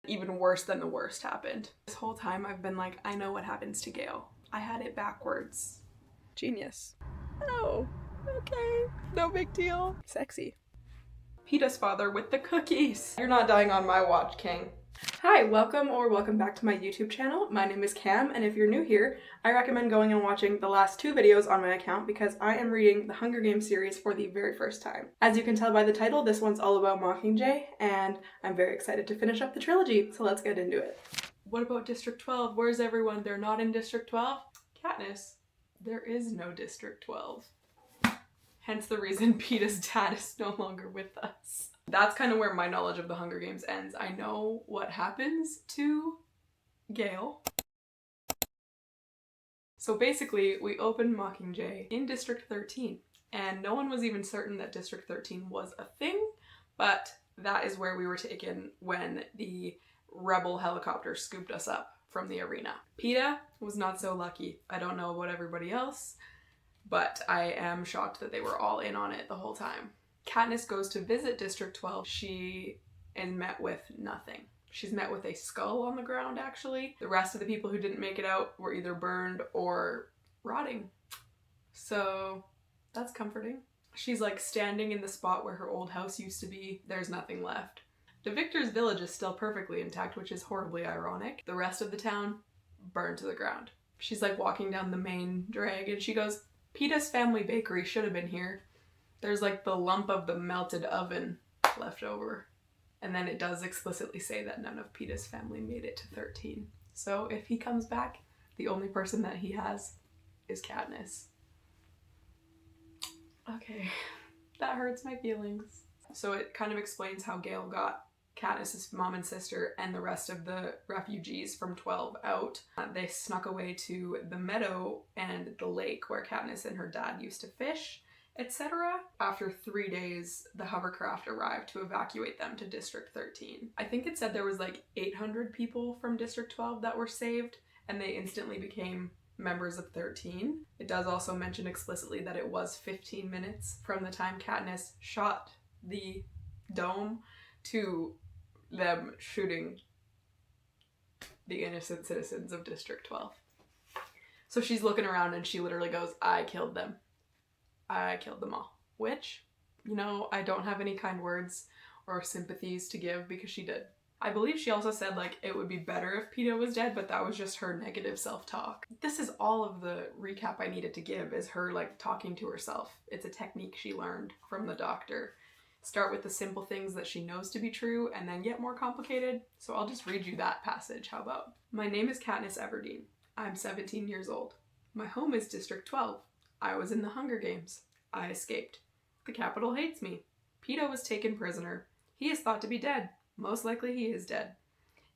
Even worse than the worst happened. This whole time I've been like, I know what happens to Gail. I had it backwards. Genius. Oh, okay. No big deal. Sexy. Peta's father with the cookies. You're not dying on my watch, King. Hi, welcome back to my YouTube channel. My name is Cam, and if you're new here, I recommend going and watching the last 2 videos on my account because I am reading the Hunger Games series for the very first time. As you can tell by the title, this one's all about Mockingjay, and I'm very excited to finish up the trilogy, so let's get into it. What about District 12? Where's everyone? They're not in District 12? Katniss, there is no District 12. Hence the reason Peta's dad is no longer with us. That's kind of where my knowledge of the Hunger Games ends. I know what happens to Gail. So basically, we opened Mockingjay in District 13, and no one was even certain that District 13 was a thing, but that is where we were taken when the rebel helicopter scooped us up from the arena. Peta was not so lucky. I don't know about everybody else, but I am shocked that they were all in on it the whole time. Katniss goes to visit District 12. She is met with nothing. She's met with a skull on the ground, actually. The rest of the people who didn't make it out were either burned or rotting. So that's comforting. She's like standing in the spot where her old house used to be. There's nothing left. The Victor's village is still perfectly intact, which is horribly ironic. The rest of the town burned to the ground. She's like walking down the main drag and she goes, Peta's family bakery should have been here. There's like the lump of the melted oven left over. And then it does explicitly say that none of Peta's family made it to 13. So if he comes back, the only person that he has is Katniss. Okay, that hurts my feelings. So it kind of explains how Gail got Katniss's mom and sister and the rest of the refugees from 12 out. They snuck away to the meadow and the lake where Katniss and her dad used to fish, etc. After 3 days, the hovercraft arrived to evacuate them to District 13. I think it said there was like 800 people from District 12 that were saved, and they instantly became members of 13. It does also mention explicitly that it was 15 minutes from the time Katniss shot the dome to them shooting the innocent citizens of District 12. So she's looking around and she literally goes, I killed them. I killed them all. Which, you know, I don't have any kind words or sympathies to give because she did. I believe she also said like it would be better if Peta was dead, but that was just her negative self-talk. This is all of the recap I needed to give, is her like talking to herself. It's a technique she learned from the doctor. Start with the simple things that she knows to be true and then get more complicated. So I'll just read you that passage. How about? My name is Katniss Everdeen. I'm 17 years old. My home is District 12. I was in the Hunger Games. I escaped. The Capitol hates me. Peta was taken prisoner. He is thought to be dead. Most likely he is dead.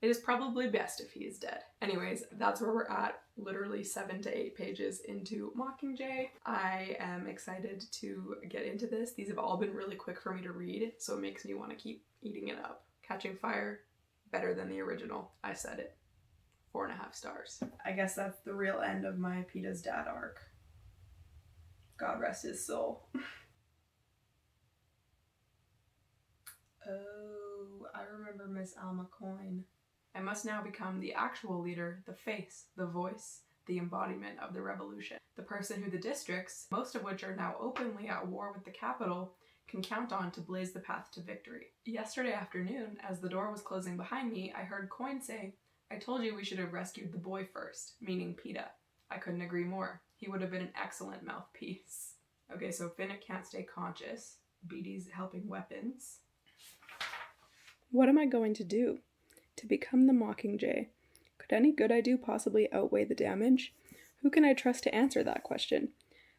It is probably best if he is dead. Anyways, that's where we're at, literally 7 to 8 pages into Mockingjay. I am excited to get into this. These have all been really quick for me to read, so it makes me want to keep eating it up. Catching Fire, better than the original. I said it. 4.5 stars. I guess that's the real end of my Peta's dad arc. God rest his soul. Oh, I remember Miss Alma Coyne. I must now become the actual leader, the face, the voice, the embodiment of the revolution. The person who the districts, most of which are now openly at war with the Capitol, can count on to blaze the path to victory. Yesterday afternoon, as the door was closing behind me, I heard Coyne say, I told you we should have rescued the boy first, meaning Peta. I couldn't agree more. He would have been an excellent mouthpiece. Okay, so Finnick can't stay conscious. Beatty's helping weapons. What am I going to do? To become the Mockingjay. Could any good I do possibly outweigh the damage? Who can I trust to answer that question?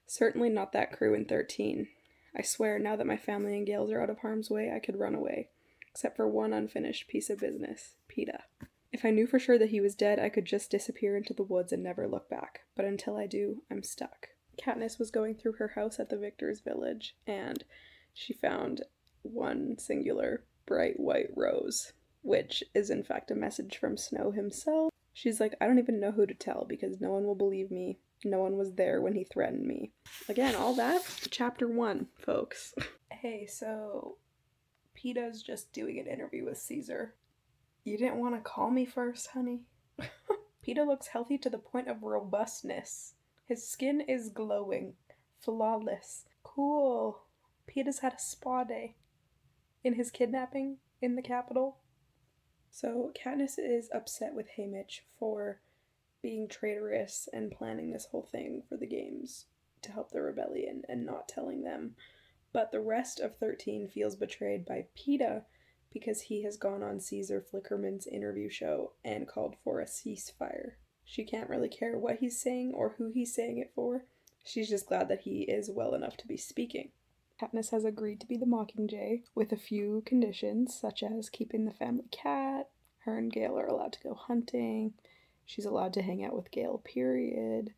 Certainly not that crew in 13. I swear, now that my family and Gail's are out of harm's way, I could run away. Except for one unfinished piece of business. Peta. If I knew for sure that he was dead, I could just disappear into the woods and never look back. But until I do, I'm stuck. Katniss was going through her house at the Victor's village, and she found one singular bright white rose, which is in fact a message from Snow himself. She's like, I don't even know who to tell because no one will believe me. No one was there when he threatened me. Again, all that, chapter 1, folks. Hey, so Peta's just doing an interview with Caesar. You didn't want to call me first, honey? Peta looks healthy to the point of robustness. His skin is glowing. Flawless. Cool. Peta's had a spa day. In his kidnapping in the capital. So Katniss is upset with Haymitch for being traitorous and planning this whole thing for the games to help the rebellion and not telling them. But the rest of 13 feels betrayed by Peta because he has gone on Caesar Flickerman's interview show and called for a ceasefire. She can't really care what he's saying or who he's saying it for. She's just glad that he is well enough to be speaking. Katniss has agreed to be the Mockingjay with a few conditions, such as keeping the family cat. Her and Gail are allowed to go hunting. She's allowed to hang out with Gail, period.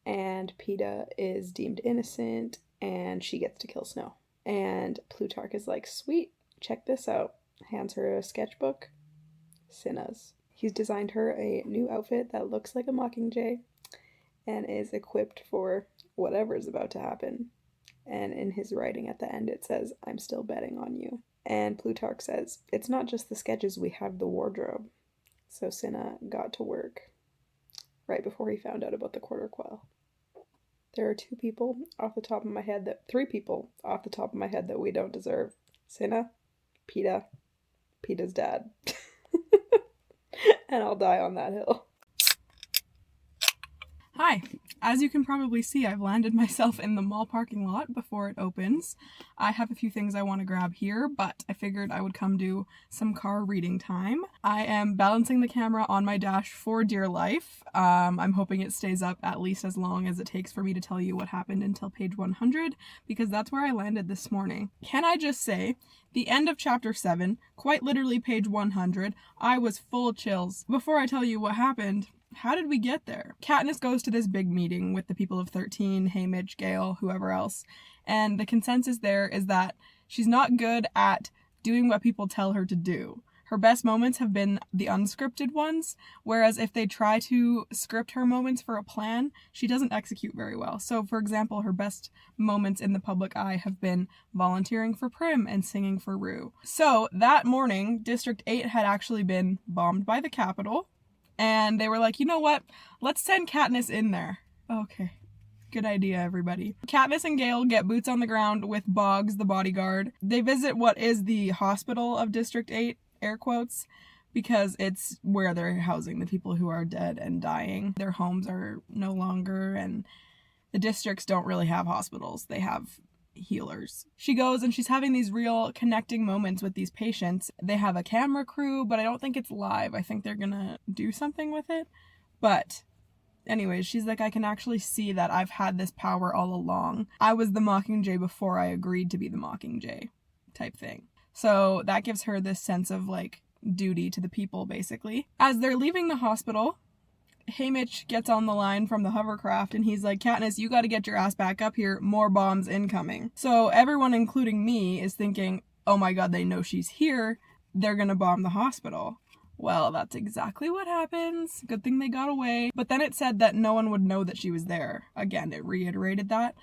And Peta is deemed innocent, and she gets to kill Snow. And Plutarch is like, sweet, check this out. Hands her a sketchbook. Cinna's. He's designed her a new outfit that looks like a Mockingjay and is equipped for whatever is about to happen. And in his writing at the end, it says, I'm still betting on you. And Plutarch says, it's not just the sketches, we have the wardrobe. So Cinna got to work right before he found out about the quarter quell. There are three people off the top of my head that we don't deserve. Cinna, Peta, Peta's dad. And I'll die on that hill. Hi. As you can probably see, I've landed myself in the mall parking lot before it opens. I have a few things I want to grab here, but I figured I would come do some car reading time. I am balancing the camera on my dash for dear life. I'm hoping it stays up at least as long as it takes for me to tell you what happened until page 100, because that's where I landed this morning. Can I just say, the end of chapter 7, quite literally page 100, I was full chills. Before I tell you what happened, how did we get there? Katniss goes to this big meeting with the people of 13, Haymitch, Gail, whoever else, and the consensus there is that she's not good at doing what people tell her to do. Her best moments have been the unscripted ones, whereas if they try to script her moments for a plan, she doesn't execute very well. So, for example, her best moments in the public eye have been volunteering for Prim and singing for Rue. So, that morning, District 8 had actually been bombed by the Capitol, and they were like, you know what? Let's send Katniss in there. Okay. Good idea, everybody. Katniss and Gail get boots on the ground with Boggs, the bodyguard. They visit what is the hospital of District 8, air quotes, because it's where they're housing the people who are dead and dying. Their homes are no longer, and the districts don't really have hospitals. They have healers. She goes and she's having these real connecting moments with these patients. They have a camera crew, but I don't think it's live. I think they're gonna do something with it. But anyways, she's like, I can actually see that I've had this power all along. I was the Mockingjay before I agreed to be the Mockingjay type thing. So that gives her this sense of like duty to the people, basically. As they're leaving the hospital, Haymitch gets on the line from the hovercraft and he's like, Katniss, you gotta get your ass back up here. More bombs incoming. So everyone, including me, is thinking, oh my god, they know she's here. They're gonna bomb the hospital. Well, that's exactly what happens. Good thing they got away. But then it said that no one would know that she was there. Again, it reiterated that.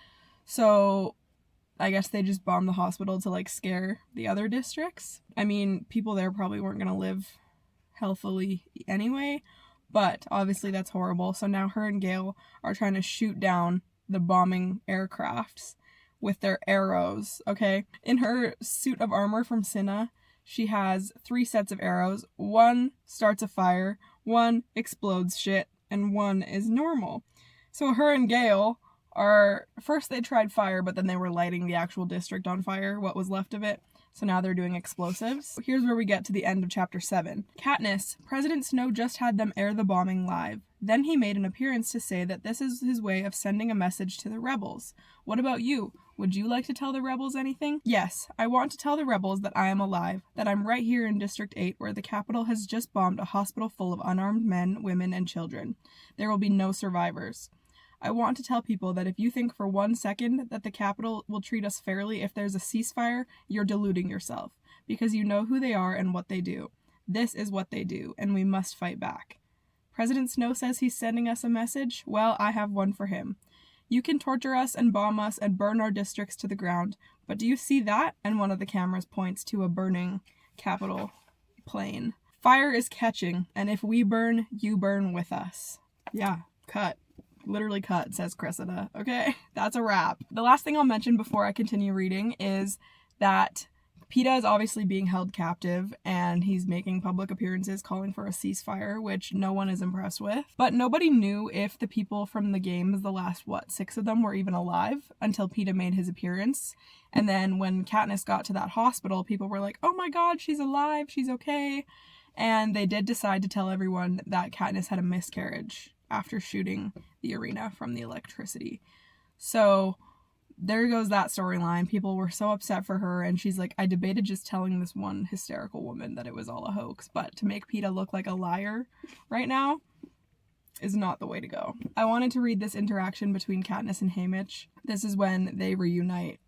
So I guess they just bombed the hospital to like scare the other districts. I mean, people there probably weren't gonna live healthily anyway. But obviously that's horrible. So now her and Gail are trying to shoot down the bombing aircrafts with their arrows, okay? In her suit of armor from Cinna, she has 3 sets of arrows. 1 starts a fire, 1 explodes shit, and 1 is normal. So her and Gail are, first they tried fire, but then they were lighting the actual district on fire, what was left of it. So now they're doing explosives. Here's where we get to the end of chapter 7. Katniss, President Snow just had them air the bombing live. Then he made an appearance to say that this is his way of sending a message to the rebels. What about you? Would you like to tell the rebels anything? Yes, I want to tell the rebels that I am alive, that I'm right here in District 8 where the Capitol has just bombed a hospital full of unarmed men, women, and children. There will be no survivors. I want to tell people that if you think for 1 second that the Capitol will treat us fairly if there's a ceasefire, you're deluding yourself, because you know who they are and what they do. This is what they do, and we must fight back. President Snow says he's sending us a message. Well, I have one for him. You can torture us and bomb us and burn our districts to the ground, but do you see that? And one of the cameras points to a burning Capitol plane. Fire is catching, and if we burn, you burn with us. Yeah, cut. Literally cut, says Cressida. Okay, that's a wrap. The last thing I'll mention before I continue reading is that Peta is obviously being held captive, and he's making public appearances calling for a ceasefire, which no one is impressed with. But nobody knew if the people from the games, the last, 6 of them, were even alive until Peta made his appearance. And then when Katniss got to that hospital, people were like, oh my god, she's alive, she's okay. And they did decide to tell everyone that Katniss had a miscarriage after shooting the arena from the electricity. So there goes that storyline. People were so upset for her, and she's like, I debated just telling this one hysterical woman that it was all a hoax, but to make Peta look like a liar right now is not the way to go. I wanted to read this interaction between Katniss and Haymitch. This is when they reunite,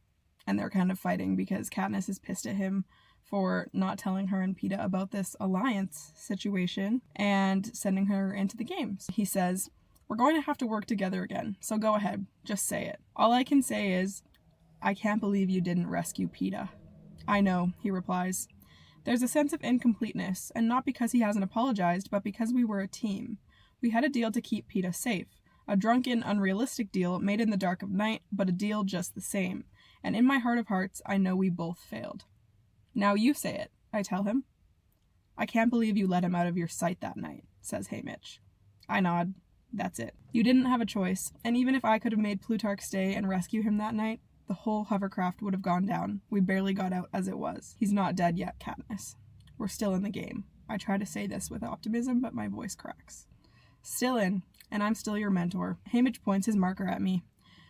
and they're kind of fighting because Katniss is pissed at him for not telling her and Peta about this alliance situation and sending her into the games. He says, we're going to have to work together again, so go ahead, just say it. All I can say is, I can't believe you didn't rescue Peta. I know, he replies. There's a sense of incompleteness, and not because he hasn't apologized, but because we were a team. We had a deal to keep Peta safe. A drunken, unrealistic deal made in the dark of night, but a deal just the same. And in my heart of hearts, I know we both failed. Now you say it, I tell him. I can't believe you let him out of your sight that night, says Haymitch. I nod. That's it. You didn't have a choice, and even if I could have made Plutarch stay and rescue him that night, the whole hovercraft would have gone down. We barely got out as it was. He's not dead yet, Katniss. We're still in the game. I try to say this with optimism, but my voice cracks. Still in, and I'm still your mentor. Haymitch points his marker at me.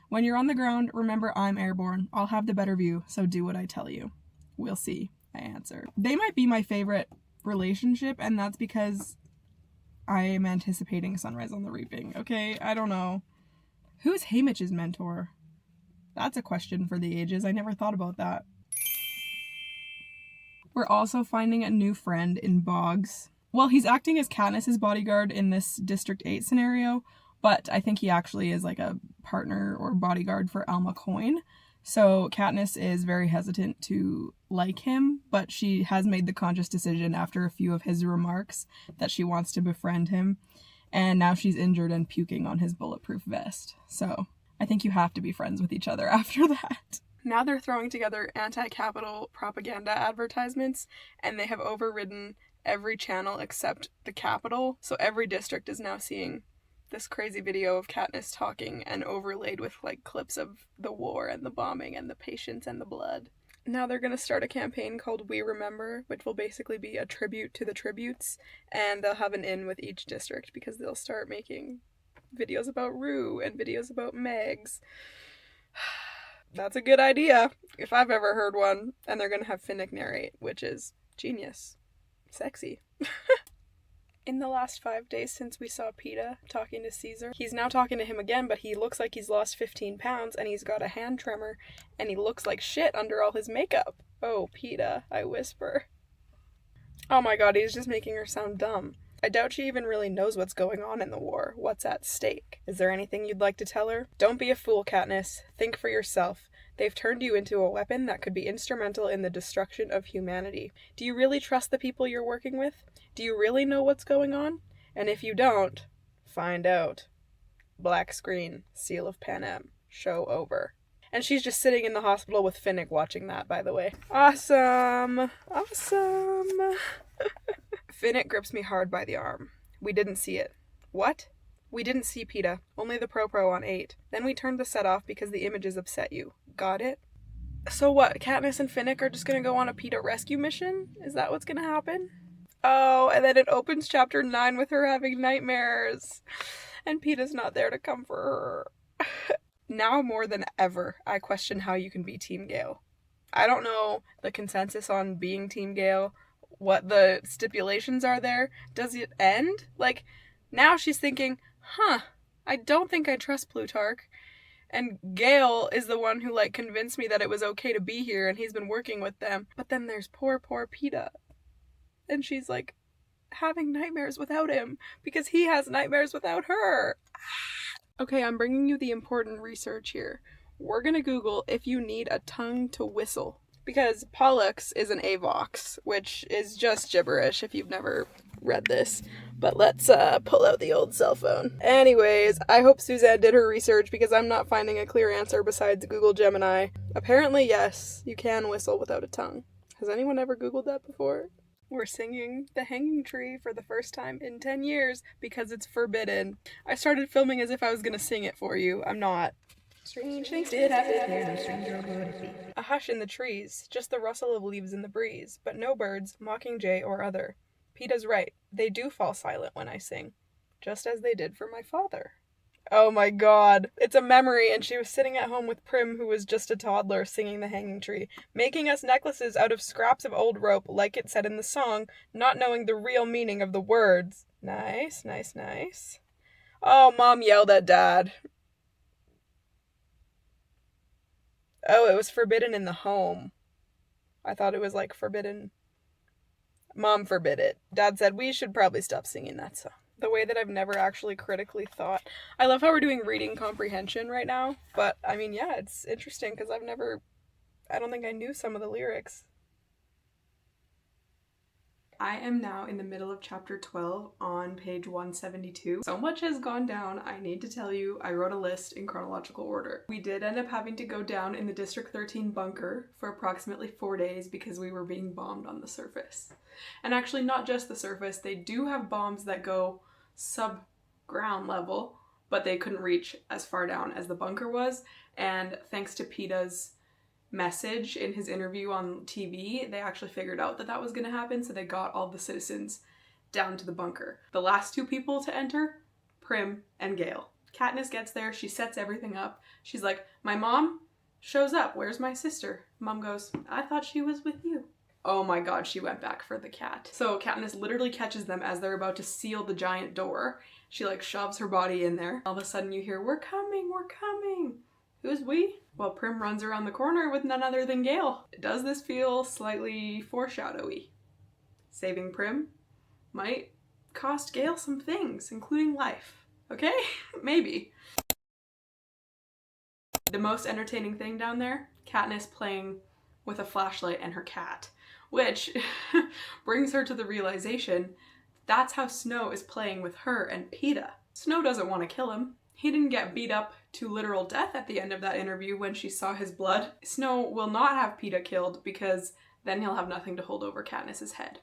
When you're on the ground, remember I'm airborne. I'll have the better view, so do what I tell you. We'll see, I answer. They might be my favorite relationship, and that's because I am anticipating Sunrise on the Reaping, okay? I don't know. Who's Haymitch's mentor? That's a question for the ages. I never thought about that. We're also finding a new friend in Boggs. Well, he's acting as Katniss's bodyguard in this District 8 scenario, but I think he actually is like a partner or bodyguard for Alma Coin. So Katniss is very hesitant to like him, but she has made the conscious decision after a few of his remarks that she wants to befriend him. And now she's injured and puking on his bulletproof vest. So I think you have to be friends with each other after that. Now they're throwing together anti-capital propaganda advertisements, and they have overridden every channel except the Capitol. So every district is now seeing this crazy video of Katniss talking and overlaid with like clips of the war and the bombing and the patients and the blood. Now they're going to start a campaign called We Remember, which will basically be a tribute to the tributes, and they'll have an in with each district because they'll start making videos about Rue and videos about Megs. That's a good idea, if I've ever heard one. And they're going to have Finnick narrate, which is genius. Sexy. In the last 5 days since we saw Peta talking to Caesar, he's now talking to him again, but he looks like he's lost 15 pounds, and he's got a hand tremor, and he looks like shit under all his makeup. Oh, Peta, I whisper. Oh my god, he's just making her sound dumb. I doubt she even really knows what's going on in the war, what's at stake. Is there anything you'd like to tell her? Don't be a fool, Katniss. Think for yourself. They've turned you into a weapon that could be instrumental in the destruction of humanity. Do you really trust the people you're working with? Do you really know what's going on? And if you don't, find out. Black screen, Seal of Panem, show over. And she's just sitting in the hospital with Finnick watching that, by the way. Awesome! Awesome! Finnick grips me hard by the arm. We didn't see it. What? We didn't see Peta, only the pro on 8. Then we turned the set off because the images upset you. Got it? So what, Katniss and Finnick are just gonna go on a Peta rescue mission? Is that what's gonna happen? Oh, and then it opens chapter 9 with her having nightmares. And Peta's not there to come for her. Now more than ever, I question how you can be Team Gail. I don't know the consensus on being Team Gail, what the stipulations are there. Does it end? Like, now she's thinking, I don't think I trust Plutarch. And Gail is the one who, like, convinced me that it was okay to be here, and he's been working with them. But then there's poor Peta. And she's, like, having nightmares without him, because he has nightmares without her. Okay, I'm bringing you the important research here. We're gonna Google if you need a tongue to whistle. Because Pollux is an Avox, which is just gibberish if you've never read this. But let's pull out the old cell phone. Anyways, I hope Suzanne did her research because I'm not finding a clear answer besides Google Gemini. Apparently, yes, you can whistle without a tongue. Has anyone ever Googled that before? We're singing The Hanging Tree for the first time in 10 years because it's forbidden. I started filming as if I was gonna sing it for you. I'm not. Strange things did happen here, no stranger would it be. A hush in the trees, just the rustle of leaves in the breeze, but no birds, mockingjay or other. Peta's right, they do fall silent when I sing, just as they did for my father. Oh my god, it's a memory, and she was sitting at home with Prim, who was just a toddler, singing The Hanging Tree, making us necklaces out of scraps of old rope, like it said in the song, not knowing the real meaning of the words. Nice, nice, nice. Oh, Mom yelled at Dad. Oh, it was forbidden in the home. I thought it was like forbidden. Mom forbid it. Dad said we should probably stop singing that song. The way that I've never actually critically thought. I love how we're doing reading comprehension right now, but I mean, yeah, it's interesting because I don't think I knew some of the lyrics. I am now in the middle of chapter 12 on page 172. So much has gone down, I need to tell you. I wrote a list in chronological order. We did end up having to go down in the District 13 bunker for approximately 4 days because we were being bombed on the surface. And actually not just the surface, they do have bombs that go sub-ground level, but they couldn't reach as far down as the bunker was. And thanks to Peta's message in his interview on TV, they actually figured out that that was going to happen, so they got all the citizens down to the bunker. The last two people to enter, Prim and Gail. Katniss gets there, she sets everything up. She's like, my mom shows up, where's my sister? Mom goes, I thought she was with you. Oh my god, she went back for the cat. So Katniss literally catches them as they're about to seal the giant door. She like shoves her body in there. All of a sudden you hear, we're coming, we're coming. Who's we? Well, Prim runs around the corner with none other than Gail. Does this feel slightly foreshadowy? Saving Prim might cost Gail some things, including life. Okay? Maybe. The most entertaining thing down there, Katniss playing with a flashlight and her cat, which brings her to the realization that's how Snow is playing with her and Peta. Snow doesn't want to kill him. He didn't get beat up to literal death at the end of that interview when she saw his blood. Snow will not have Peta killed because then he'll have nothing to hold over Katniss's head.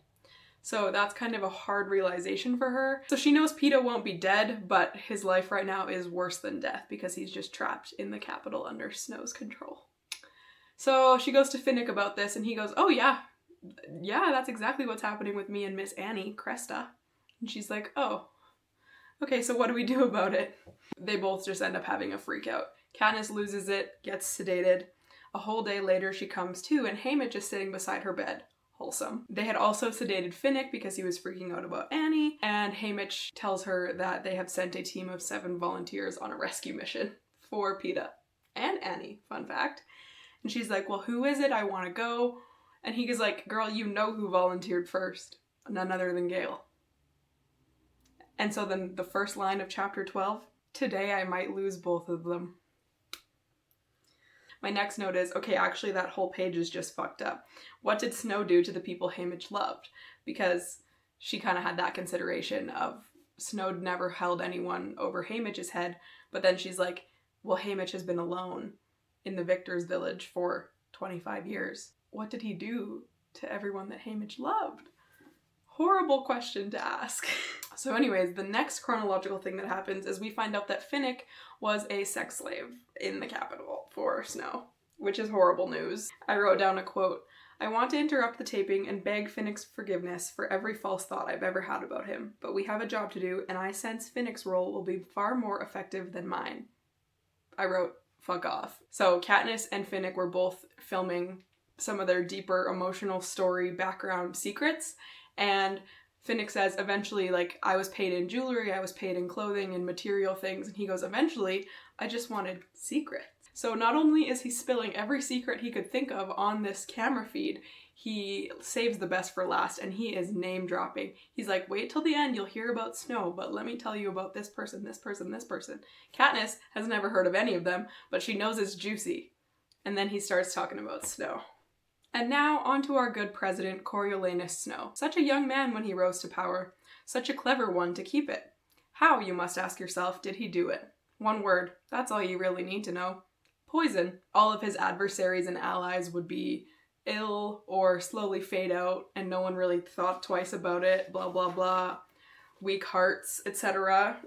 So that's kind of a hard realization for her. So she knows Peta won't be dead, but his life right now is worse than death because he's just trapped in the capital under Snow's control. So she goes to Finnick about this and he goes, oh yeah, that's exactly what's happening with me and Miss Annie, Cresta. And she's like, oh, okay, so what do we do about it? They both just end up having a freak out. Katniss loses it, gets sedated. A whole day later she comes to and Haymitch is sitting beside her bed. Wholesome. They had also sedated Finnick because he was freaking out about Annie, and Haymitch tells her that they have sent a team of 7 volunteers on a rescue mission for Peta and Annie, fun fact. And she's like, well, who is it? I want to go. And he goes like, girl, you know who volunteered first. None other than Gail. And so then the first line of chapter 12, today I might lose both of them. My next note is, okay, actually that whole page is just fucked up. What did Snow do to the people Haymitch loved? Because she kind of had that consideration of Snow never held anyone over Haymitch's head, but then she's like, well, Haymitch has been alone in the Victor's village for 25 years. What did he do to everyone that Haymitch loved? Horrible question to ask. So anyways, the next chronological thing that happens is we find out that Finnick was a sex slave in the capital for Snow, which is horrible news. I wrote down a quote, I want to interrupt the taping and beg Finnick's forgiveness for every false thought I've ever had about him, but we have a job to do and I sense Finnick's role will be far more effective than mine. I wrote, fuck off. So Katniss and Finnick were both filming some of their deeper emotional story background secrets, and Finnick says eventually, like, I was paid in jewelry, I was paid in clothing and material things, and he goes, eventually, I just wanted secrets. So not only is he spilling every secret he could think of on this camera feed, he saves the best for last, and he is name dropping. He's like, wait till the end, you'll hear about Snow, but let me tell you about this person, this person, this person. Katniss has never heard of any of them, but she knows it's juicy. And then he starts talking about Snow. And now on to our good president, Coriolanus Snow. Such a young man when he rose to power. Such a clever one to keep it. How, you must ask yourself, did he do it? One word. That's all you really need to know. Poison. All of his adversaries and allies would be ill or slowly fade out, and no one really thought twice about it, blah blah blah. Weak hearts, etc.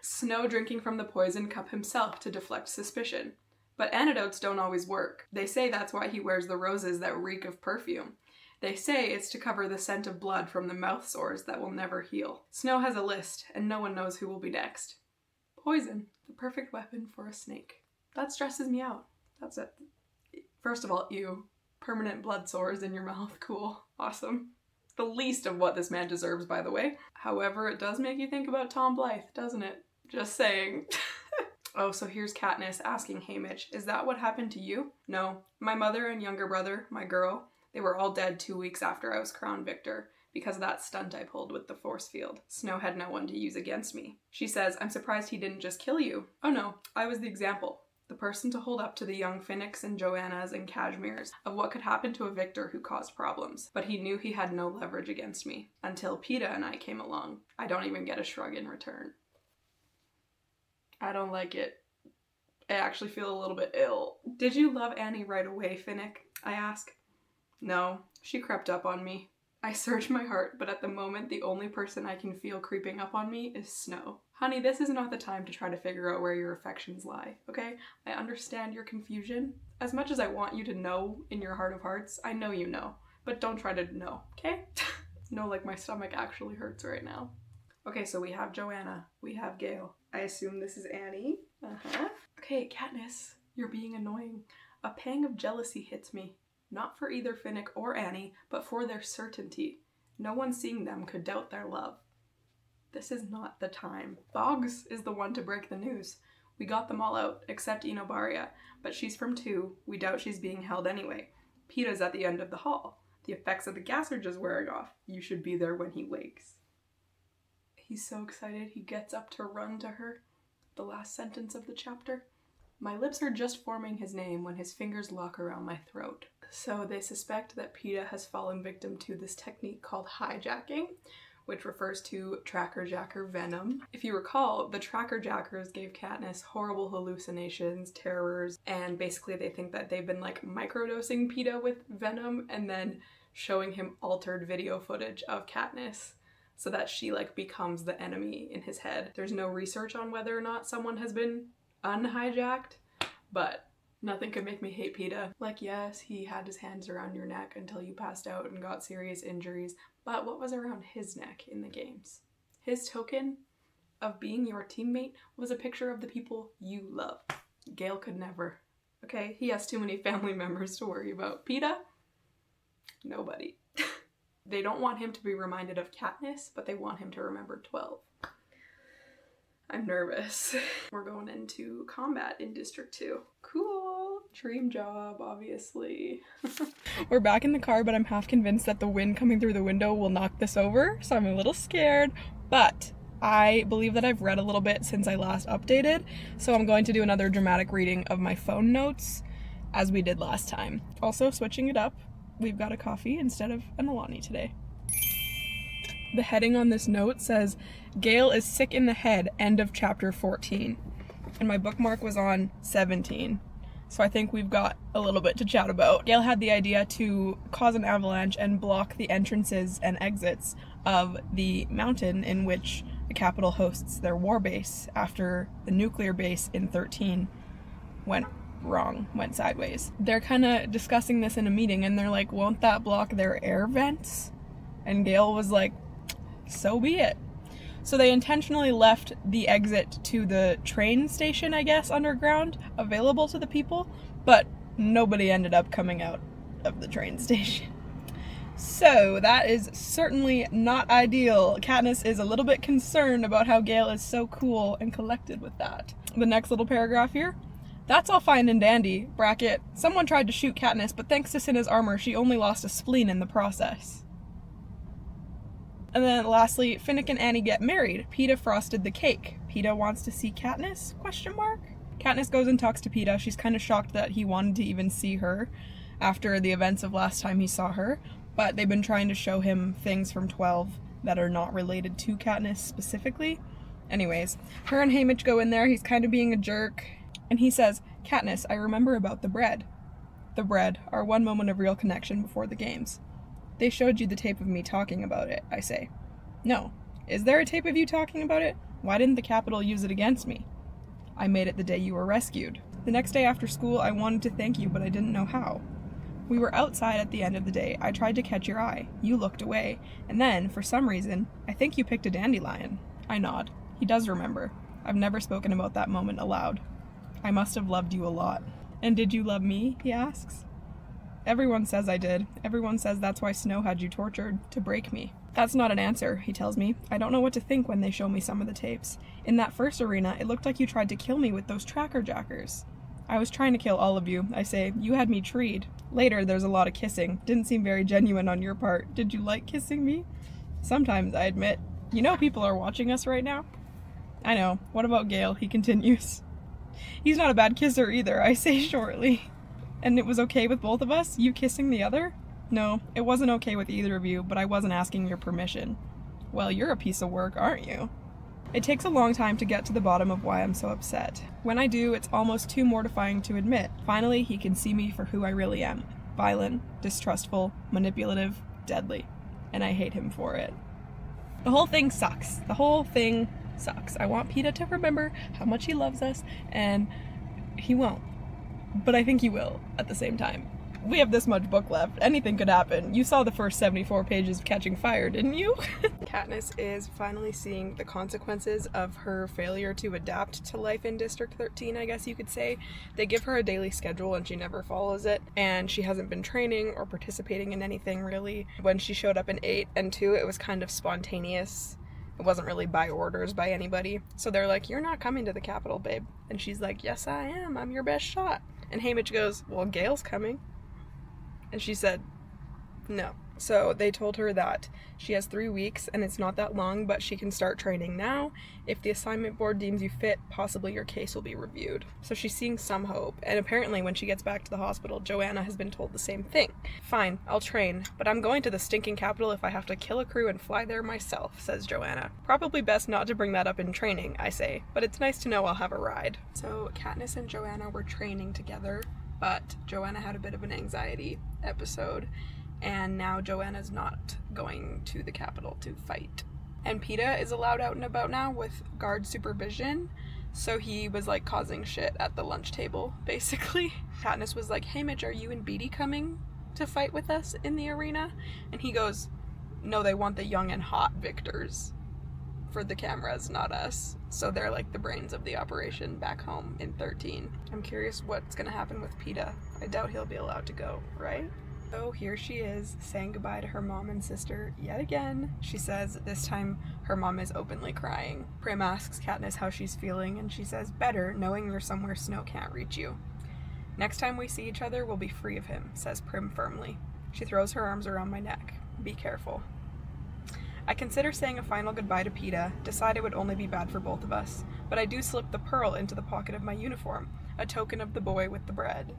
Snow drinking from the poison cup himself to deflect suspicion. But antidotes don't always work. They say that's why he wears the roses that reek of perfume. They say it's to cover the scent of blood from the mouth sores that will never heal. Snow has a list, and no one knows who will be next. Poison, the perfect weapon for a snake. That stresses me out. That's it. First of all, ew. Permanent blood sores in your mouth. Cool. Awesome. The least of what this man deserves, by the way. However, it does make you think about Tom Blythe, doesn't it? Just saying. Oh, so here's Katniss asking Haymitch, is that what happened to you? No. My mother and younger brother, my girl, they were all dead 2 weeks after I was crowned victor, because of that stunt I pulled with the force field. Snow had no one to use against me. She says, I'm surprised he didn't just kill you. Oh no, I was the example. The person to hold up to the young Finnicks and Joannas and Cashmeres of what could happen to a victor who caused problems. But he knew he had no leverage against me, until Peta and I came along. I don't even get a shrug in return. I don't like it. I actually feel a little bit ill. Did you love Annie right away, Finnick? I ask. No, she crept up on me. I search my heart, but at the moment the only person I can feel creeping up on me is Snow. Honey, this is not the time to try to figure out where your affections lie, okay? I understand your confusion. As much as I want you to know in your heart of hearts, I know you know. But don't try to know, okay? No, like my stomach actually hurts right now. Okay, so we have Joanna. We have Gail. I assume this is Annie. Okay, Katniss, you're being annoying. A pang of jealousy hits me. Not for either Finnick or Annie, but for their certainty. No one seeing them could doubt their love. This is not the time. Boggs is the one to break the news. We got them all out, except Enobaria, but she's from 2. We doubt she's being held anyway. Peta's at the end of the hall. The effects of the gas are just wearing off. You should be there when he wakes. He's so excited he gets up to run to her. The last sentence of the chapter. My lips are just forming his name when his fingers lock around my throat. So they suspect that Peta has fallen victim to this technique called hijacking, which refers to Tracker Jacker venom. If you recall, the Tracker Jackers gave Katniss horrible hallucinations, terrors, and basically they think that they've been like microdosing Peta with venom and then showing him altered video footage of Katniss so that she like becomes the enemy in his head. There's no research on whether or not someone has been unhijacked, but nothing could make me hate Peta. Like, yes, he had his hands around your neck until you passed out and got serious injuries, but what was around his neck in the games? His token of being your teammate was a picture of the people you love. Gail could never. Okay, he has too many family members to worry about. Peta? Nobody. They don't want him to be reminded of Katniss, but they want him to remember 12. I'm nervous. We're going into combat in District 2. Cool. Dream job, obviously. We're back in the car, but I'm half convinced that the wind coming through the window will knock this over, so I'm a little scared. But I believe that I've read a little bit since I last updated, so I'm going to do another dramatic reading of my phone notes, as we did last time. Also, switching it up, we've got a coffee instead of an Alani today. The heading on this note says, Gail is sick in the head, end of chapter 14. And my bookmark was on 17. So I think we've got a little bit to chat about. Gail had the idea to cause an avalanche and block the entrances and exits of the mountain in which the capital hosts their war base after the nuclear base in 13 went wrong, went sideways. They're kind of discussing this in a meeting and they're like, won't that block their air vents? And Gail was like, so be it. So they intentionally left the exit to the train station, I guess, underground, available to the people, but nobody ended up coming out of the train station. So that is certainly not ideal. Katniss is a little bit concerned about how Gail is so cool and collected with that. The next little paragraph here. That's all fine and dandy, bracket, someone tried to shoot Katniss, but thanks to Cinna's armor, she only lost a spleen in the process. And then lastly, Finnick and Annie get married. Peta frosted the cake. Peta wants to see Katniss? Katniss goes and talks to Peta. She's kind of shocked that he wanted to even see her. after the events of last time he saw her, but they've been trying to show him things from 12 that are not related to Katniss specifically. Anyways, her and Haymitch go in there, he's kind of being a jerk, and he says, "Katniss, I remember about the bread." The bread, our one moment of real connection before the games. "They showed you the tape of me talking about it," I say. "No. Is there a tape of you talking about it? Why didn't the Capitol use it against me?" "I made it the day you were rescued. The next day after school, I wanted to thank you, but I didn't know how. We were outside at the end of the day. I tried to catch your eye. You looked away. And then, for some reason, I think you picked a dandelion." I nod. He does remember. I've never spoken about that moment aloud. "I must have loved you a lot." "And did you love me?" he asks. "Everyone says I did. Everyone says that's why Snow had you tortured, to break me." "That's not an answer," he tells me. "I don't know what to think when they show me some of the tapes. In that first arena, it looked like you tried to kill me with those tracker jackers." "I was trying to kill all of you," I say. "You had me treed. Later, there's a lot of kissing. Didn't seem very genuine on your part. Did you like kissing me?" "Sometimes," I admit. "You know people are watching us right now?" "I know. What about Gail?" he continues. "He's not a bad kisser either," I say shortly. "And it was okay with both of us? You kissing the other?" "No, it wasn't okay with either of you, but I wasn't asking your permission." "Well, you're a piece of work, aren't you?" It takes a long time to get to the bottom of why I'm so upset. When I do, it's almost too mortifying to admit. Finally, he can see me for who I really am. Violent, distrustful, manipulative, deadly. And I hate him for it. The whole thing sucks. The whole thing sucks. I want Peta to remember how much he loves us, and he won't. But I think he will at the same time. We have this much book left. Anything could happen. You saw the first 74 pages of Catching Fire, didn't you? Katniss is finally seeing the consequences of her failure to adapt to life in District 13, I guess you could say. They give her a daily schedule and she never follows it, and she hasn't been training or participating in anything really. When she showed up in 8 and 2, it was kind of spontaneous. It wasn't really by orders by anybody. So they're like, "You're not coming to the Capitol, babe." And she's like, "Yes, I am. I'm your best shot." And Haymitch goes, "Well, Gail's coming." And she said, no. So they told her that she has 3 weeks and it's not that long, but she can start training now. If the assignment board deems you fit, possibly your case will be reviewed. So she's seeing some hope. And apparently when she gets back to the hospital, Joanna has been told the same thing. "Fine, I'll train, but I'm going to the stinking Capitol if I have to kill a crew and fly there myself," says Joanna. "Probably best not to bring that up in training," I say, "but it's nice to know I'll have a ride." So Katniss and Joanna were training together, but Joanna had a bit of an anxiety episode, and now Joanna's not going to the Capitol to fight. And Peta is allowed out and about now with guard supervision, so he was like causing shit at the lunch table, basically. Katniss was like, "Hey Mitch, are you and Beetee coming to fight with us in the arena?" And he goes, "No, they want the young and hot victors for the cameras, not us." So they're like the brains of the operation back home in 13. I'm curious what's gonna happen with Peta. I doubt he'll be allowed to go, right? So here she is, saying goodbye to her mom and sister yet again. She says this time her mom is openly crying. Prim asks Katniss how she's feeling, and she says, "Better, knowing you're somewhere Snow can't reach you." "Next time we see each other, we'll be free of him," says Prim firmly. She throws her arms around my neck. "Be careful." I consider saying a final goodbye to Peta, decide it would only be bad for both of us, but I do slip the pearl into the pocket of my uniform, a token of the boy with the bread.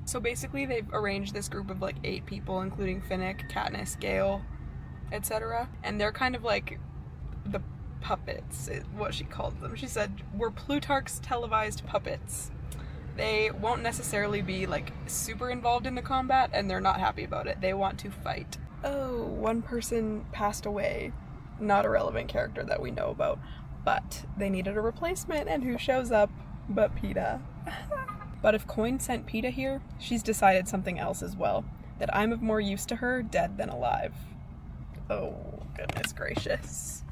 So basically they've arranged this group of like 8 people, including Finnick, Katniss, Gail, etc. And they're kind of like the puppets, is what she called them. She said, "We're Plutarch's televised puppets." They won't necessarily be like super involved in the combat, and they're not happy about it. They want to fight. Oh, one person passed away. Not a relevant character that we know about, but they needed a replacement, and who shows up but Peta? But if Coin sent Peta here, she's decided something else as well, that I'm of more use to her dead than alive. Oh, goodness gracious.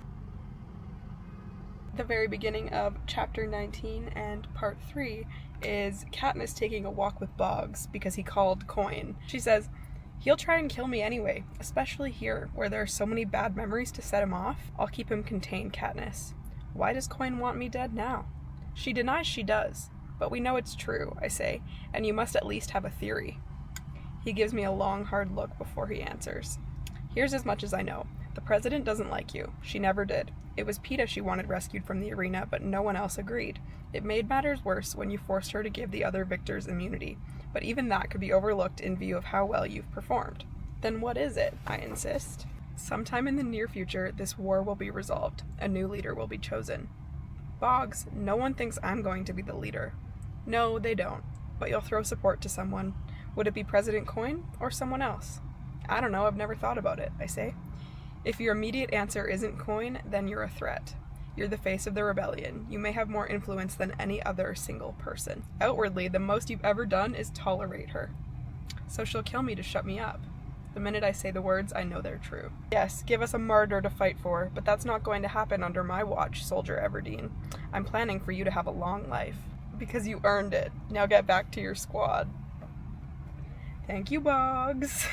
The very beginning of chapter 19 and part 3 is Katniss taking a walk with Boggs because he called Coin. She says, "He'll try and kill me anyway, especially here, where there are so many bad memories to set him off. I'll keep him contained, Katniss." "Why does Coin want me dead now?" She denies she does. "But we know it's true," I say, "and you must at least have a theory." He gives me a long, hard look before he answers. "Here's as much as I know. The president doesn't like you. She never did. It was Peta she wanted rescued from the arena, but no one else agreed. It made matters worse when you forced her to give the other victors immunity, but even that could be overlooked in view of how well you've performed. Then what is it? I insist. Sometime in the near future, this war will be resolved. A new leader will be chosen. Boggs, no one thinks I'm going to be the leader. No, they don't. But you'll throw support to someone. Would it be President Coin or someone else? I don't know, I've never thought about it, I say. If your immediate answer isn't Coin, then you're a threat. You're the face of the rebellion. You may have more influence than any other single person. Outwardly, the most you've ever done is tolerate her. So she'll kill me to shut me up. The minute I say the words, I know they're true. Yes, give us a martyr to fight for, but that's not going to happen under my watch, Soldier Everdeen. I'm planning for you to have a long life. Because you earned it. Now get back to your squad. Thank you, Boggs.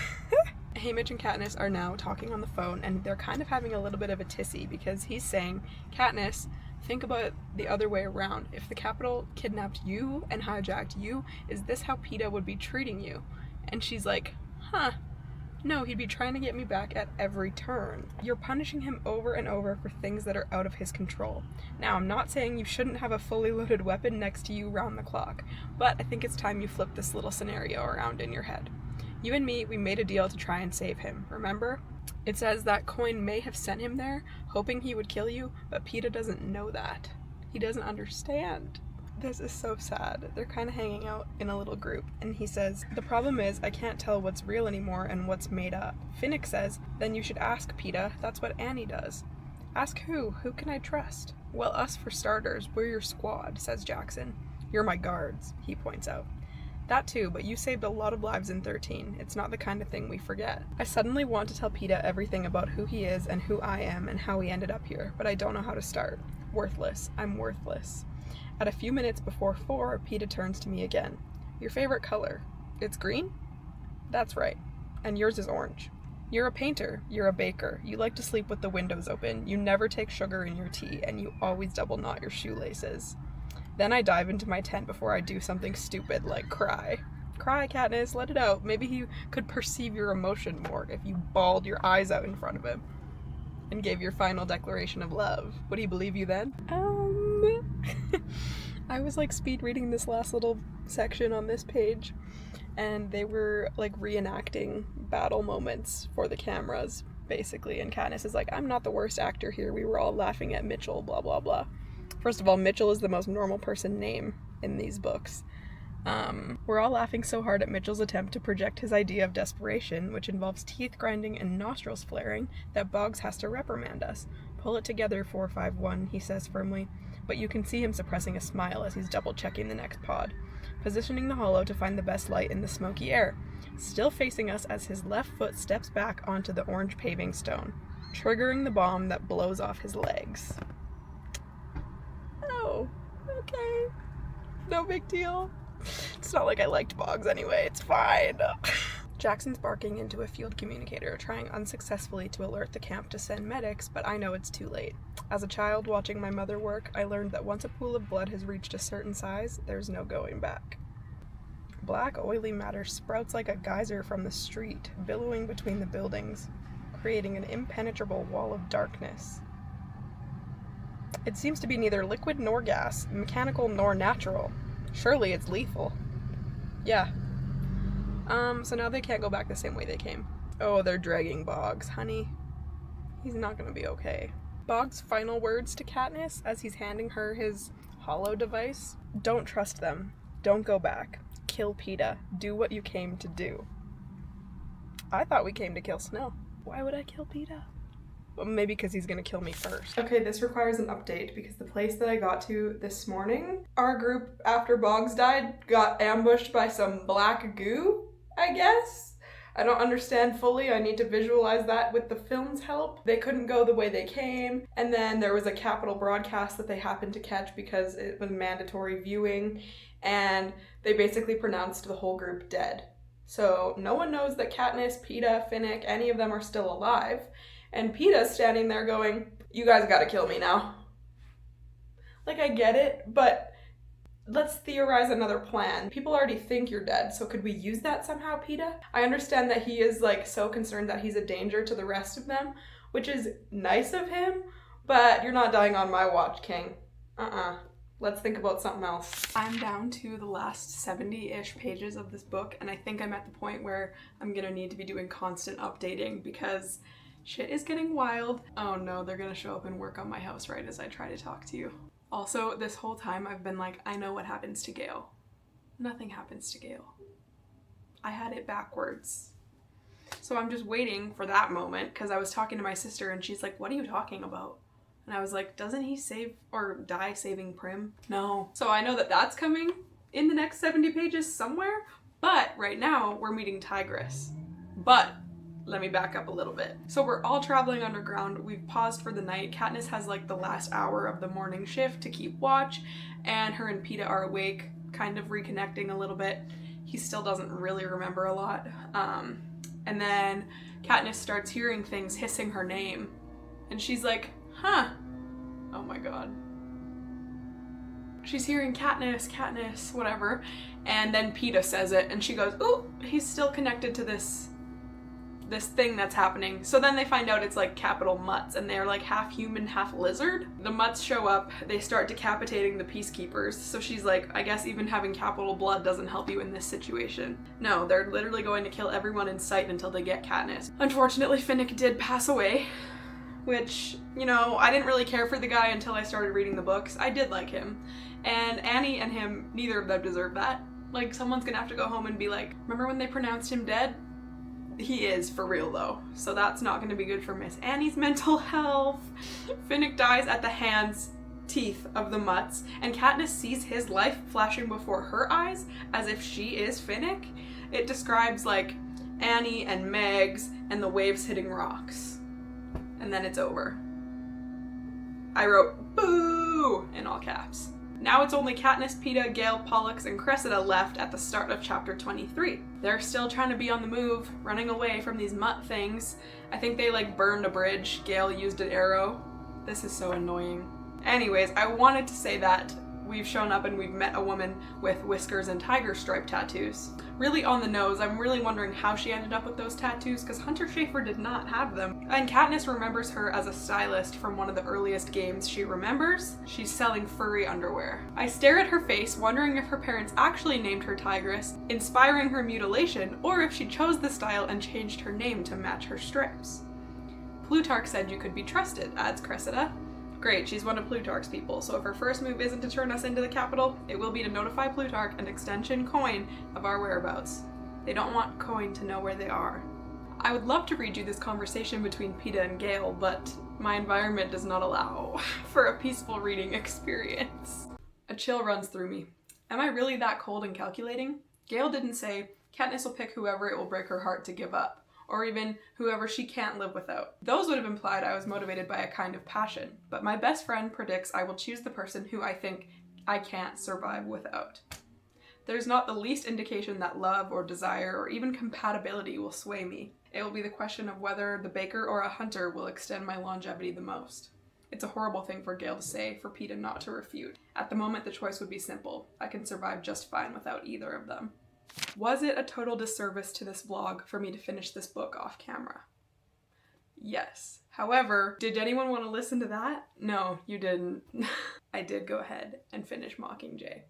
Haymitch and Katniss are now talking on the phone, and they're kind of having a little bit of a tissy because he's saying, Katniss, think about it the other way around. If the Capitol kidnapped you and hijacked you, is this how Peta would be treating you? And she's like, huh. No, he'd be trying to get me back at every turn. You're punishing him over and over for things that are out of his control. Now, I'm not saying you shouldn't have a fully loaded weapon next to you round the clock, but I think it's time you flip this little scenario around in your head. You and me, we made a deal to try and save him, remember? It says that Coin may have sent him there, hoping he would kill you, but Peta doesn't know that. He doesn't understand. This is so sad. They're kind of hanging out in a little group, and he says, the problem is I can't tell what's real anymore and what's made up. Finnick says, then you should ask Peta. That's what Annie does. Ask who? Who can I trust? Well, us for starters. We're your squad, says Jackson. You're my guards, he points out. That too, but you saved a lot of lives in 13. It's not the kind of thing we forget. I suddenly want to tell Peta everything about who he is and who I am and how we ended up here, but I don't know how to start. Worthless. I'm worthless. At a few minutes before 4, Peta turns to me again. Your favorite color? It's green? That's right. And yours is orange. You're a painter. You're a baker. You like to sleep with the windows open. You never take sugar in your tea, and you always double knot your shoelaces. Then I dive into my tent before I do something stupid like cry. Cry, Katniss, let it out. Maybe he could perceive your emotion more if you bawled your eyes out in front of him and gave your final declaration of love. Would he believe you then? I was like speed reading this last little section on this page, and they were like reenacting battle moments for the cameras, basically, and Katniss is like, I'm not the worst actor here, we were all laughing at Mitchell, blah blah blah. First of all, Mitchell is the most normal person name in these books. We're all laughing so hard at Mitchell's attempt to project his idea of desperation, which involves teeth grinding and nostrils flaring, that Boggs has to reprimand us. Pull it together, 451, he says firmly, but you can see him suppressing a smile as he's double-checking the next pod, positioning the hollow to find the best light in the smoky air, still facing us as his left foot steps back onto the orange paving stone, triggering the bomb that blows off his legs. Oh, okay. No big deal. It's not like I liked Boggs anyway, it's fine. Jackson's barking into a field communicator, trying unsuccessfully to alert the camp to send medics, but I know it's too late. As a child watching my mother work, I learned that once a pool of blood has reached a certain size, there's no going back. Black, oily matter sprouts like a geyser from the street, billowing between the buildings, creating an impenetrable wall of darkness. It seems to be neither liquid nor gas, mechanical nor natural. Surely it's lethal. Yeah. So now they can't go back the same way they came. Oh, they're dragging Boggs. Honey, he's not gonna be okay. Boggs' final words to Katniss as he's handing her his hollow device. Don't trust them. Don't go back. Kill Peta. Do what you came to do. I thought we came to kill Snow. Why would I kill Peta? Well, maybe because he's gonna kill me first. Okay, this requires an update because the place that I got to this morning, our group, after Boggs died, got ambushed by some black goo, I guess? I don't understand fully. I need to visualize that with the film's help. They couldn't go the way they came, and then there was a Capitol broadcast that they happened to catch because it was mandatory viewing, and they basically pronounced the whole group dead. So no one knows that Katniss, Peta, Finnick, any of them are still alive. And Peta's standing there going, you guys gotta kill me now. Like, I get it, but let's theorize another plan. People already think you're dead, so could we use that somehow, Peta? I understand that he is, like, so concerned that he's a danger to the rest of them, which is nice of him, But you're not dying on my watch, King. Let's think about something else. I'm down to the last 70-ish pages of this book, and I think I'm at the point where I'm gonna need to be doing constant updating because shit is getting wild. Oh no, they're gonna show up and work on my house right as I try to talk to you. Also, this whole time I've been like, I know what happens to Gail. Nothing happens to Gail. I had it backwards. So I'm just waiting for that moment because I was talking to my sister and she's like, what are you talking about? And I was like, doesn't he save or die saving Prim? No. So I know that that's coming in the next 70 pages somewhere, but right now we're meeting Tigris. But let me back up a little bit. So we're all traveling underground. We've paused for the night. Katniss has like the last hour of the morning shift to keep watch, and her and Peta are awake, kind of reconnecting a little bit. He still doesn't really remember a lot. And then Katniss starts hearing things hissing her name, and she's like, huh. Oh my god. She's hearing Katniss, Katniss, whatever. And then Peta says it and she goes, ooh, he's still connected to this thing that's happening. So then they find out it's like capital mutts and they're like half human, half lizard. The mutts show up, they start decapitating the peacekeepers. So she's like, I guess even having capital blood doesn't help you in this situation. No, they're literally going to kill everyone in sight until they get Katniss. Unfortunately, Finnick did pass away. Which, you know, I didn't really care for the guy until I started reading the books. I did like him. And Annie and him, neither of them deserve that. Like, someone's gonna have to go home and be like, remember when they pronounced him dead? He is, for real though. So that's not gonna be good for Miss Annie's mental health. Finnick dies at the hands, teeth of the mutts, and Katniss sees his life flashing before her eyes as if she is Finnick. It describes, like, Annie and Megs and the waves hitting rocks. And then it's over. I wrote, boo, in all caps. Now it's only Katniss, Peta, Gail, Pollux, and Cressida left at the start of chapter 23. They're still trying to be on the move, running away from these mutt things. I think they like burned a bridge. Gail used an arrow. This is so annoying. Anyways, I wanted to say that we've shown up and we've met a woman with whiskers and tiger stripe tattoos. Really on the nose. I'm really wondering how she ended up with those tattoos because Hunter Schafer did not have them. And Katniss remembers her as a stylist from one of the earliest games she remembers. She's selling furry underwear. I stare at her face, wondering if her parents actually named her Tigris, inspiring her mutilation, or if she chose the style and changed her name to match her stripes. Plutarch said you could be trusted, adds Cressida. Great, she's one of Plutarch's people, so if her first move isn't to turn us into the capital, it will be to notify Plutarch and extension Coin of our whereabouts. They don't want Coin to know where they are. I would love to read you this conversation between Peta and Gail, but my environment does not allow for a peaceful reading experience. A chill runs through me. Am I really that cold and calculating? Gail didn't say, Katniss will pick whoever it will break her heart to give up, or even whoever she can't live without. Those would have implied I was motivated by a kind of passion, but my best friend predicts I will choose the person who I think I can't survive without. There's not the least indication that love or desire or even compatibility will sway me. It will be the question of whether the baker or a hunter will extend my longevity the most. It's a horrible thing for Gail to say, for Peta not to refute. At the moment, the choice would be simple. I can survive just fine without either of them. Was it a total disservice to this vlog for me to finish this book off camera? Yes. However, did anyone want to listen to that? No, you didn't. I did go ahead and finish Mockingjay.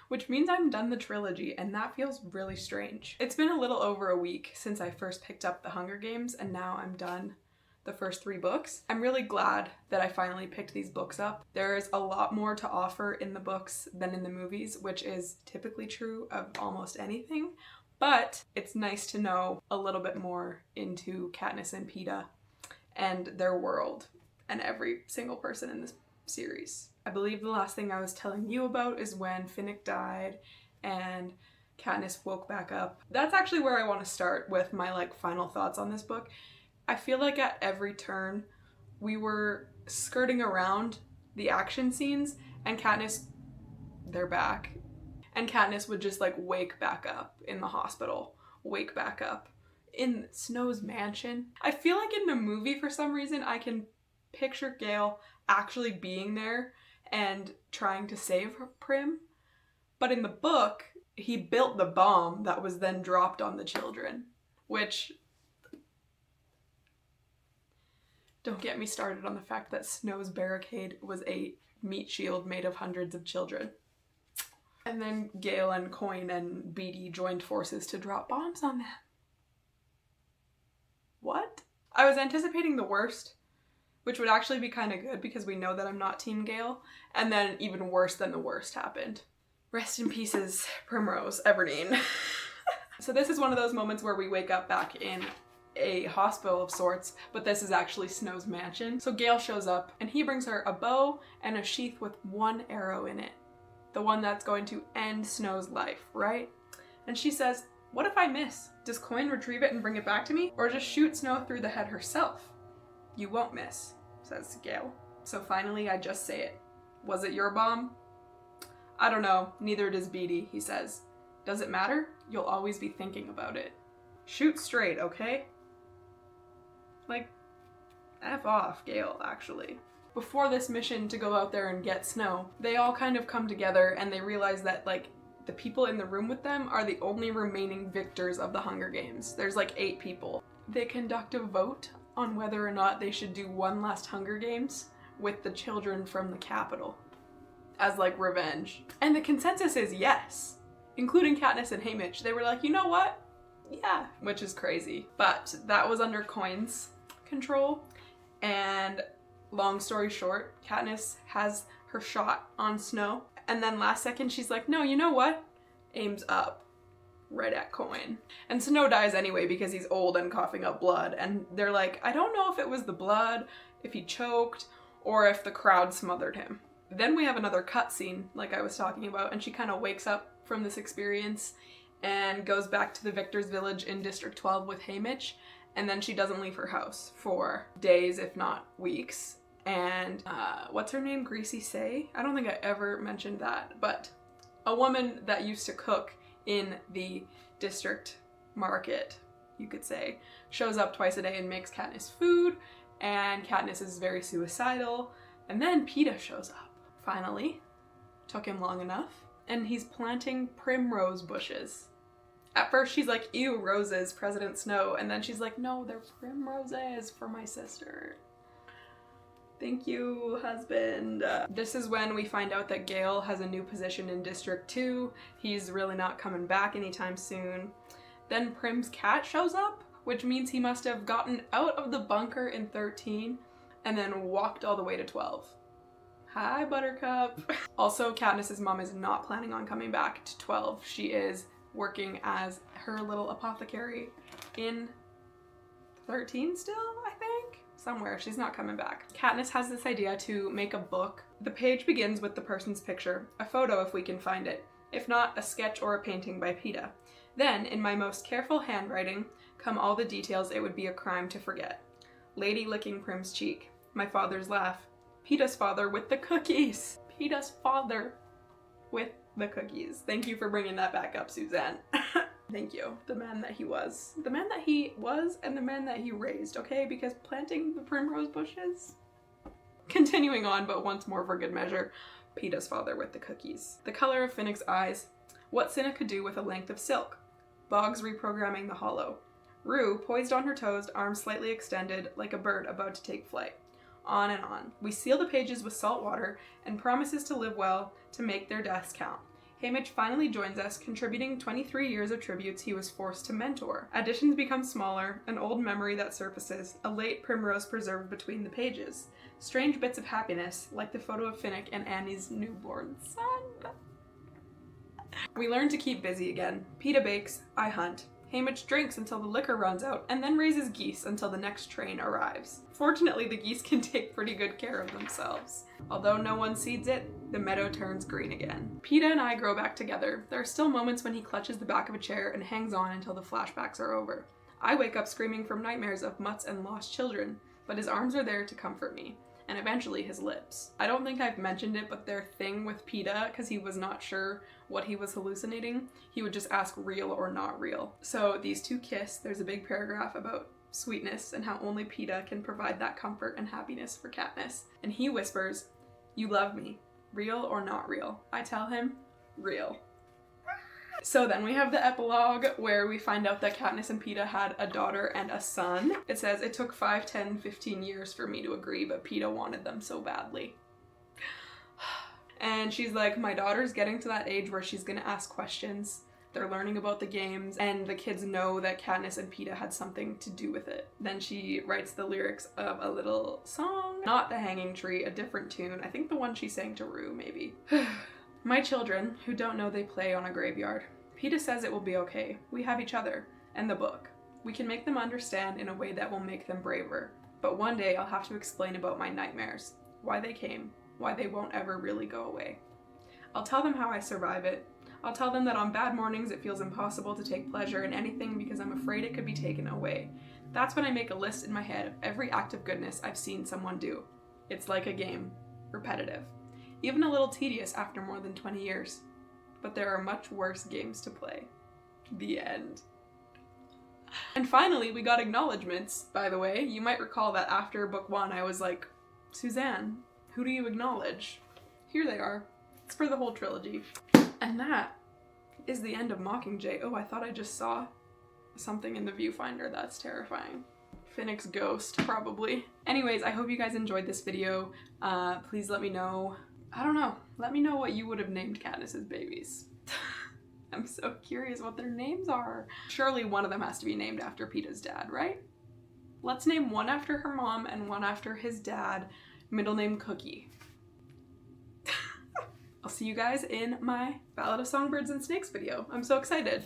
Which means I'm done the trilogy, and that feels really strange. It's been a little over a week since I first picked up The Hunger Games, and now I'm done the first 3 books. I'm really glad that I finally picked these books up. There's a lot more to offer in the books than in the movies, which is typically true of almost anything, but it's nice to know a little bit more into Katniss and Peta and their world and every single person in this series. I believe the last thing I was telling you about is when Finnick died and Katniss woke back up. That's actually where I want to start with my final thoughts on this book. I feel like at every turn we were skirting around the action scenes and Katniss, they're back. And Katniss would just wake back up in the hospital, wake back up in Snow's mansion. I feel like in the movie for some reason I can picture Gail actually being there and trying to save Prim. But in the book, he built the bomb that was then dropped on the children, which Don't get me started on the fact that Snow's barricade was a meat shield made of hundreds of children. And then Gail and Coin and Beatty joined forces to drop bombs on them. What? I was anticipating the worst, which would actually be kind of good because we know that I'm not Team Gail, and then even worse than the worst happened. Rest in pieces, Primrose Everdeen. So this is one of those moments where we wake up back in a hospital of sorts, but this is actually Snow's mansion. So Gail shows up and he brings her a bow and a sheath with one arrow in it. The one that's going to end Snow's life, right? And she says, what if I miss? Does Coin retrieve it and bring it back to me? Or just shoot Snow through the head herself? You won't miss, says Gail. So finally I just say it. Was it your bomb? I don't know, neither does Beatty, he says. Does it matter? You'll always be thinking about it. Shoot straight, okay? Like, F off, Gail, actually. Before this mission to go out there and get Snow, they all kind of come together and they realize that, like, the people in the room with them are the only remaining victors of the Hunger Games. There's like 8 people. They conduct a vote on whether or not they should do one last Hunger Games with the children from the capital as like revenge. And the consensus is yes, including Katniss and Haymitch. They were like, you know what? Yeah, which is crazy. But that was under Coin's control. And long story short, Katniss has her shot on Snow. And then last second, she's like, no, you know what? Aims up right at Coin. And Snow dies anyway because he's old and coughing up blood. And they're like, I don't know if it was the blood, if he choked, or if the crowd smothered him. Then we have another cutscene, like I was talking about, and she kind of wakes up from this experience and goes back to the Victor's Village in District 12 with Haymitch, and then she doesn't leave her house for days, if not weeks. And what's her name? Greasy Say? I don't think I ever mentioned that, but a woman that used to cook in the district market, you could say, shows up twice a day and makes Katniss food, and Katniss is very suicidal. And then Peta shows up. Finally. Took him long enough. And he's planting primrose bushes. At first she's like, ew, roses, President Snow. And then she's like, no, they're primroses for my sister. Thank you, husband. This is when we find out that Gail has a new position in District 2. He's really not coming back anytime soon. Then Prim's cat shows up, which means he must have gotten out of the bunker in 13 and then walked all the way to 12. Hi, Buttercup. Also, Katniss's mom is not planning on coming back to 12. She is working as her little apothecary in 13 still, I think? Somewhere. She's not coming back. Katniss has this idea to make a book. The page begins with the person's picture, a photo if we can find it, if not a sketch or a painting by Peta. Then, in my most careful handwriting, come all the details it would be a crime to forget. Lady licking Prim's cheek. My father's laugh. Peta's father with the cookies. Peta's father with the cookies. Thank you for bringing that back up, Suzanne. Thank you. The man that he was. The man that he was and the man that he raised, okay? Because planting the primrose bushes. Continuing on, but once more for good measure, Peta's father with the cookies. The color of Finnick's eyes. What Cinna could do with a length of silk. Boggs reprogramming the hollow. Rue, poised on her toes, arms slightly extended, like a bird about to take flight. On and on. We seal the pages with salt water and promises to live well to make their deaths count. Haymitch finally joins us, contributing 23 years of tributes he was forced to mentor. Additions become smaller, an old memory that surfaces, a late primrose preserved between the pages. Strange bits of happiness, like the photo of Finnick and Annie's newborn son. We learn to keep busy again. Peta bakes, I hunt. Haymitch drinks until the liquor runs out, and then raises geese until the next train arrives. Fortunately, the geese can take pretty good care of themselves. Although no one seeds it, the meadow turns green again. Peta and I grow back together. There are still moments when he clutches the back of a chair and hangs on until the flashbacks are over. I wake up screaming from nightmares of mutts and lost children, but his arms are there to comfort me. And eventually his lips. I don't think I've mentioned it, but their thing with Peta, because he was not sure what he was hallucinating, he would just ask real or not real. So these two kiss. There's a big paragraph about sweetness and how only Peta can provide that comfort and happiness for Katniss. And he whispers, you love me, real or not real? I tell him, real. So then we have the epilogue where we find out that Katniss and Peta had a daughter and a son. It says, it took 5, 10, 15 years for me to agree, but Peta wanted them so badly. And she's like, my daughter's getting to that age where she's gonna ask questions. They're learning about the games, and the kids know that Katniss and Peta had something to do with it. Then she writes the lyrics of a little song. Not The Hanging Tree, a different tune. I think the one she sang to Rue, maybe. My children, who don't know they play on a graveyard. Peta says it will be okay. We have each other, and the book. We can make them understand in a way that will make them braver. But one day I'll have to explain about my nightmares. Why they came. Why they won't ever really go away. I'll tell them how I survive it. I'll tell them that on bad mornings it feels impossible to take pleasure in anything because I'm afraid it could be taken away. That's when I make a list in my head of every act of goodness I've seen someone do. It's like a game. Repetitive. Even a little tedious after more than 20 years. But there are much worse games to play. The end. And finally, we got acknowledgements, by the way. You might recall that after book 1, I was like, Suzanne, who do you acknowledge? Here they are. It's for the whole trilogy. And that is the end of Mockingjay. Oh, I thought I just saw something in the viewfinder. That's terrifying. Finnick's ghost, probably. Anyways, I hope you guys enjoyed this video. Please let me know. I don't know. Let me know what you would have named Katniss's babies. I'm so curious what their names are. Surely one of them has to be named after Peta's dad, right? Let's name one after her mom and one after his dad. Middle name Cookie. I'll see you guys in my Ballad of Songbirds and Snakes video. I'm so excited.